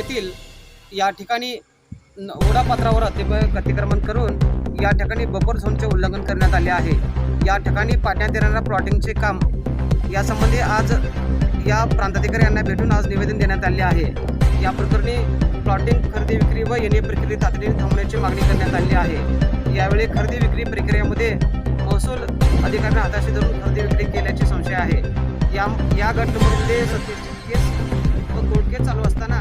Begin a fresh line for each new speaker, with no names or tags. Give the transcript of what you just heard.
येथील या ठिकाणी ओढापात्रावर अतिक्रमण करून या ठिकाणी बफर झोनचे उल्लंघन करण्यात आले आहे। या ठिकाणी पाडण्यात येणाऱ्या प्लॉटिंगचे काम यासंबंधी आज या प्रांताधिकारी यांना भेटून आज निवेदन देण्यात आले आहे। या प्रकरणी प्लॉटिंग खरेदी विक्री व येणे प्रक्रिया तातडीने थांबवण्याची मागणी करण्यात आली आहे। यावेळी खरेदी विक्री प्रक्रियेमध्ये महसूल अधिकाऱ्यांना हाताशी धरून खरेदी विक्री केल्याचे संशय आहे। या गट नंबरमध्ये 37 केस व कोर्ट केस चालू असताना